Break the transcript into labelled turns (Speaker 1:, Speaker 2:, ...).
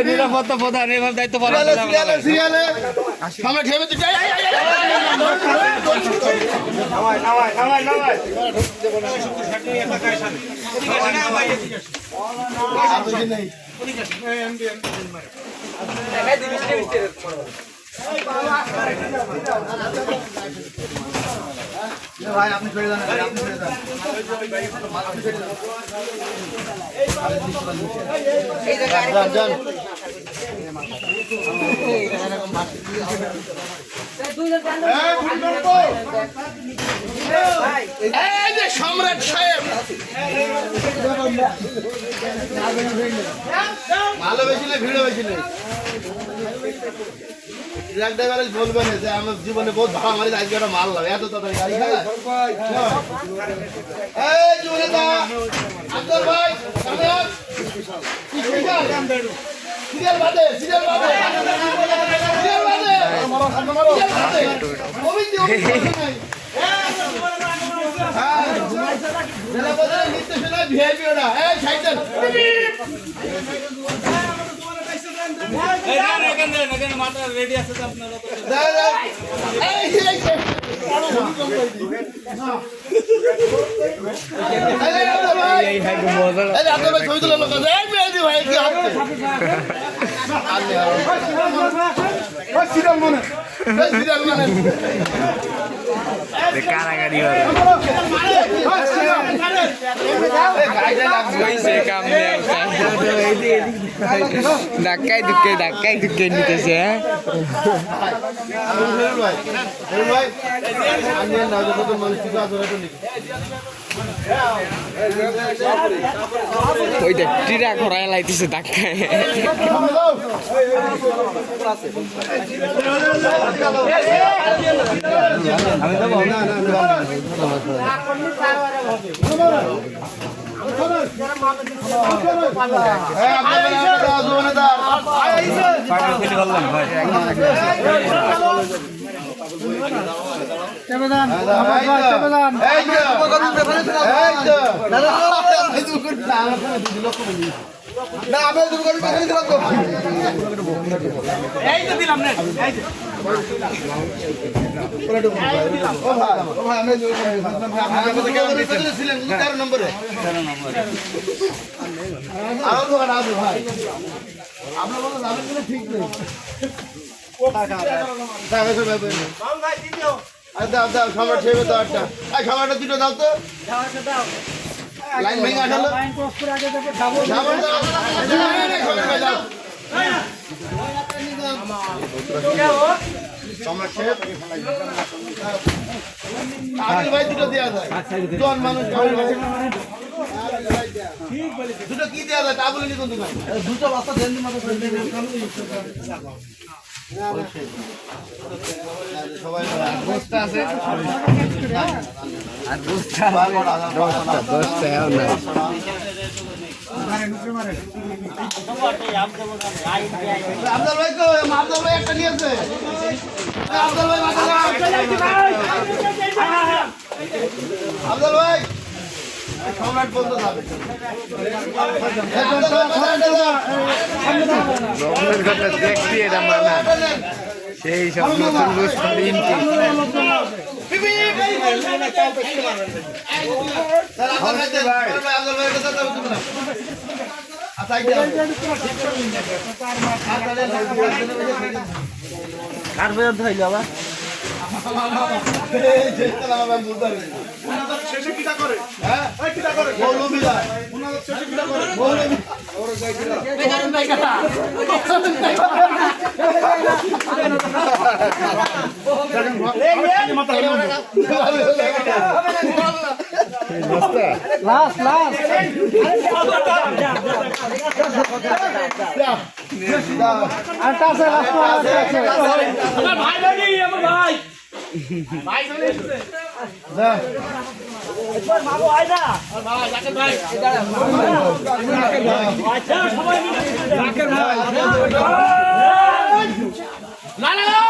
Speaker 1: নিরাপত্তা প্রধান এভাবে দায়িত্ব পালন
Speaker 2: ভাই আপনি ছেড়ে দেন আপনি ছেড়ে দেন এই জায়গায় যান এই যে সম্রাট সাহেব ভালোবেসিলে ভিড় হয়েছিলে বলবেন যে আমার জীবনে বহুত ভালো আমার আজকে একটা মাল লাগে এত তাড়াতাড়ি গাড়ি খাই সিরিয়াল বাদে সিরিয়াল বাদে সিরিয়াল বাদে ভিআইপি ওটা এই সাইকেল
Speaker 1: রেডি আছে আপনারা কারাগারি ধাক্কাই ধুক্কাই নিতেছে ওই দেখ টিরা ঘোরায় লাইতেছে ধাক্কায়
Speaker 2: নম্বরে আরো দোকান আছে ভাই আপনার মতো যাবেন কিনা ঠিক নেই দাও খাবার ছেড়ে দাও একটা খাবারটা দুটো দাও তো লাইন ভেঙে আসলো খাবার দাও ভাই দুটো দেওয়া যায় জন মানুষ দুটো কি দেওয়া যায় তা বলে নি কোন দোকান দুটো বাচ্চা দেন সবাই বস্তা আছে আর বস্তা 10টা না আব্দুল ভাই কো আব্দুল ভাই একটা নিয়েছে আব্দুল ভাই আব্দুল ভাই সম্রাট বলতে যাবে দেখছি এটা মানা সেই সব নতুন লুজ ইনটি কার বের ধইল আবার শেষে কিটা করে হ্যাঁ এই কিটা করে মৌলবি যায় উনাদের শেষে কিটা করে মৌলবি ওর যাই কিটা বেকার ভাই কথা লাস্ট আর তাছে লাস্ট আমার ভাই ভাই আমার ভাই যা।
Speaker 3: না